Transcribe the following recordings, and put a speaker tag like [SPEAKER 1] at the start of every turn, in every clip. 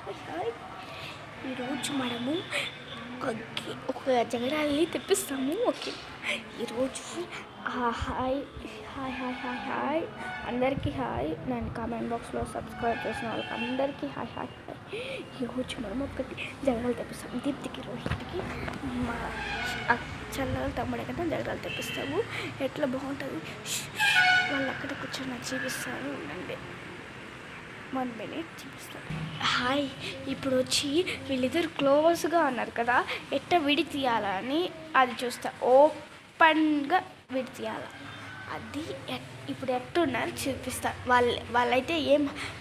[SPEAKER 1] Hi ఈరోజు మనము ఒక జగడాల్ని తెప్పిస్తాము. ఓకే, ఈరోజు hi hi hi hi hi అందరికీ హాయ్. నేను కామెంట్ బాక్స్లో సబ్స్క్రైబ్ చేసిన వాళ్ళకి అందరికీ హాయ్ హాయ్ హాయ్. ఈరోజు మనం ఒకటి జగడాలు తెప్పిస్తాము. దీప్తికి, రోహిత్కి, మా చెల్లెల తమ్ముడి కదా జగడాలు తెప్పిస్తాము. ఎట్లా బాగుంటుంది వాళ్ళు అక్కడ కూర్చొని నాకు చూపిస్తాను. ఉండండి, 1 minute చూపిస్తాను. హాయ్, ఇప్పుడు వచ్చి వీళ్ళిద్దరు క్లోజ్గా ఉన్నారు కదా, ఎట్ట విడి తీయాలని అది చూస్తా. ఓపెన్గా విడి తీయాలి, అది ఇప్పుడు ఎట్టున్నారు చూపిస్తా. వాళ్ళైతే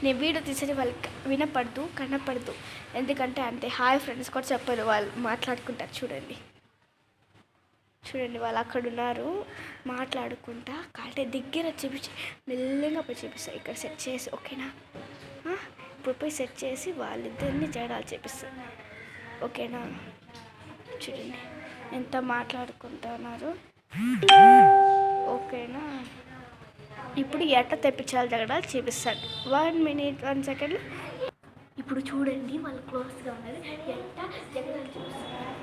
[SPEAKER 1] నేను వీడియో తీసేది వాళ్ళకి వినపడదు, కనపడదు. ఎందుకంటే అంటే హాయ్ ఫ్రెండ్స్ కూడా చెప్పరు, వాళ్ళు మాట్లాడుకుంటారు. చూడండి వాళ్ళు అక్కడ ఉన్నారు మాట్లాడుకుంటా. కాlte దగ్గర చూపించి మెల్లగా పోయి చూపిస్తా. ఇక్కడ సెట్ చేసి ఓకేనా, ఇప్పుడు పోయి సెట్ చేసి వాళ్ళిద్దరిని జగడాలు చేపిస్తాను. ఓకేనా, చూడండి ఎంత మాట్లాడుకుంటున్నారు. ఓకేనా, ఇప్పుడు ఎట్ట తెప్పించాలి జగడాలు చూపిస్తాను. 1 minute 1 second. ఇప్పుడు చూడండి వాళ్ళు క్లోజ్గా ఉన్నారు, ఎట్ట జగడాలు చూపిస్తారు.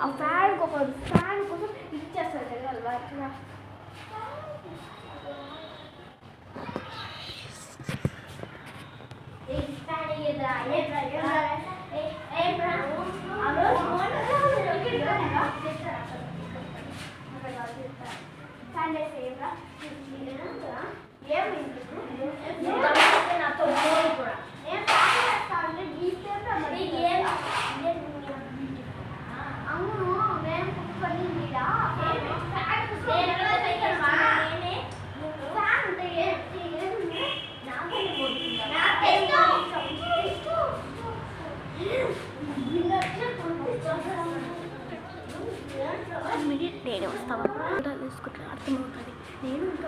[SPEAKER 1] ఆ ఫ్యాన్ కోసం ఇచ్చేస్తారు జగడాలు వాటిగా. నేను వస్తాను తీసుకుంటా, అర్థమవుతుంది. నేను ఇంకా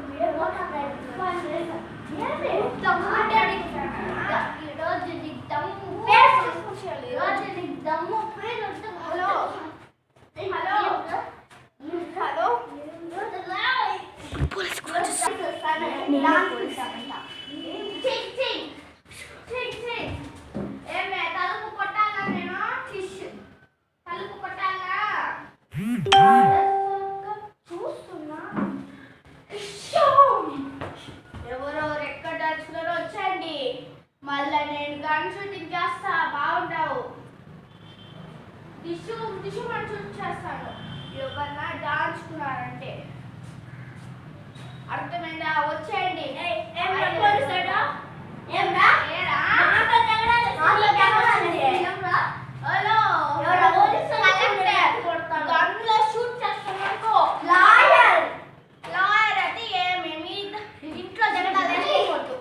[SPEAKER 1] మళ్ళీ నేను గన్ షూటింగ్ చేస్తా, బాగుంటావు. టిష్యూ మనం షూట్ చేస్తాను. ఎవరన్నా దాచుకున్నారంటే అర్థమైందా? వచ్చేయండి. గన్లో షూట్ చేస్తాను అనుకో. లాయర్ అయితే ఏమేమి ఇంట్లో జగడాలు వేసుకోవద్దు.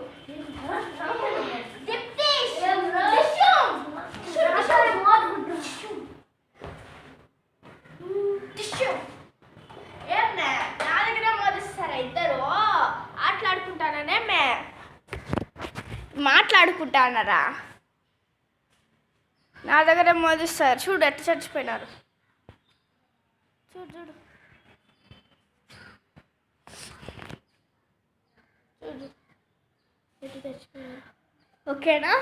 [SPEAKER 1] మాట్లాడుకుంటానరా, నా దగ్గర మోదిస్తారు. చూడు ఎట్లా చచ్చిపోయినారు. చూడు ఎట్లా చచ్చిపోయినారు. ఓకేనా,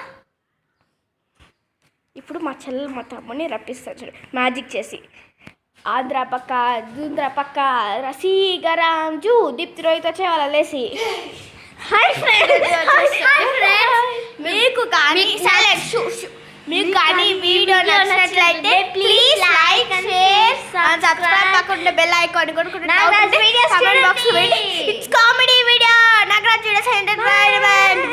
[SPEAKER 1] ఇప్పుడు మా చెల్లెలు మా తమ్ముని రప్పిస్తారు. చూడు మ్యాజిక్ చేసి. ఆంధ్ర పక్క దుంద్ర పక్క రసీగరాం జూ దీప్తి రోహిత్ వచ్చే వాళ్ళ లేసి. హాయ్ ఫ్రెండ్స్, మీకు కానీ వీడియో నచ్చినట్లయితే ప్లీజ్ లైక్, షేర్, సబ్స్క్రైబ్, పక్కన బెల్ ఐకాన్ కొట్టుకుంటే కామెంట్ బాక్స్ లో it's comedy video. Nagaraj videos entertainment.